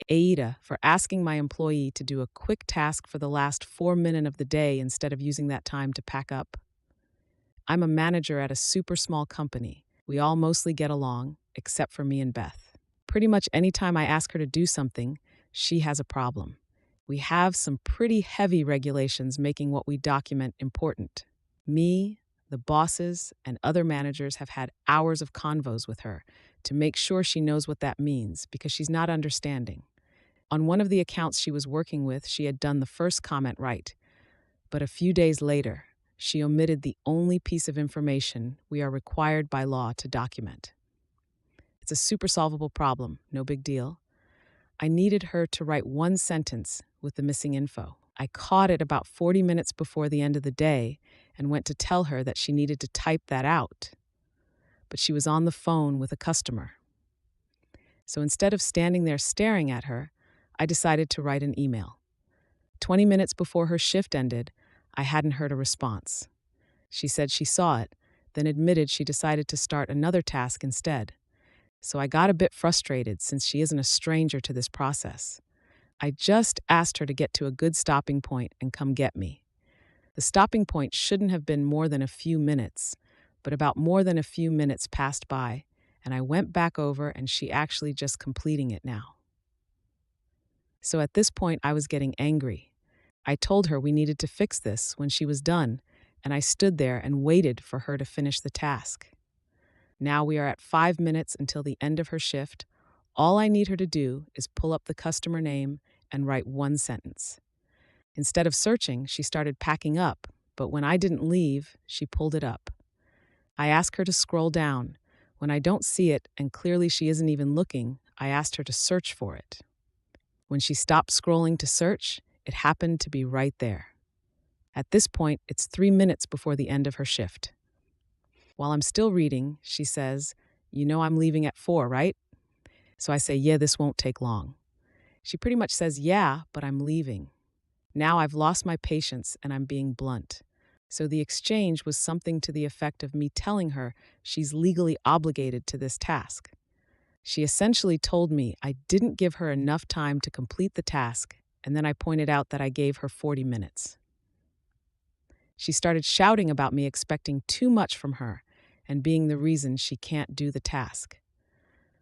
AITA for asking my employee to do a quick task for the last 4 minutes of the day instead of using that time to pack up. I'm a manager at a super small company. We all mostly get along, except for me and Beth. Pretty much any time I ask her to do something, she has a problem. We have some pretty heavy regulations making what we document important. Me, the bosses, and other managers have had hours of convos with her to make sure she knows what that means because she's not understanding. On one of the accounts she was working with, she had done the first comment right, but a few days later, she omitted the only piece of information we are required by law to document. It's a super solvable problem, no big deal. I needed her to write one sentence with the missing info. I caught it about 40 minutes before the end of the day and went to tell her that she needed to type that out. But she was on the phone with a customer. So instead of standing there staring at her, I decided to write an email. 20 minutes before her shift ended, I hadn't heard a response. She said she saw it, then admitted she decided to start another task instead. So I got a bit frustrated since she isn't a stranger to this process. I just asked her to get to a good stopping point and come get me. The stopping point shouldn't have been more than a few minutes, but about more than a few minutes passed by, and I went back over and she actually just completing it now. So at this point, I was getting angry. I told her we needed to fix this when she was done, and I stood there and waited for her to finish the task. Now we are at 5 minutes until the end of her shift. All I need her to do is pull up the customer name and write one sentence. Instead of searching, she started packing up, but when I didn't leave, she pulled it up. I asked her to scroll down. When I don't see it, and clearly she isn't even looking, I asked her to search for it. When she stopped scrolling to search, it happened to be right there. At this point, it's 3 minutes before the end of her shift. While I'm still reading, she says, "You know I'm leaving at 4, right?" So I say, "Yeah, this won't take long." She pretty much says, "Yeah, but I'm leaving." Now I've lost my patience and I'm being blunt. So the exchange was something to the effect of me telling her she's legally obligated to this task. She essentially told me I didn't give her enough time to complete the task, and then I pointed out that I gave her 40 minutes. She started shouting about me expecting too much from her and being the reason she can't do the task.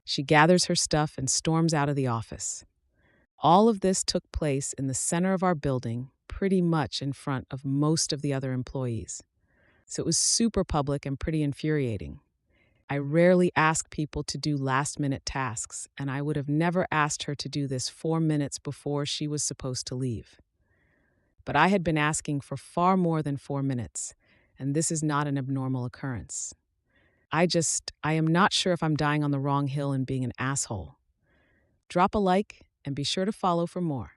She gathers her stuff and storms out of the office. All of this took place in the center of our building, pretty much in front of most of the other employees. So it was super public and pretty infuriating. I rarely ask people to do last-minute tasks, and I would have never asked her to do this 4 minutes before she was supposed to leave. But I had been asking for far more than 4 minutes, and this is not an abnormal occurrence. I am not sure if I'm dying on the wrong hill and being an asshole. Drop a like and be sure to follow for more.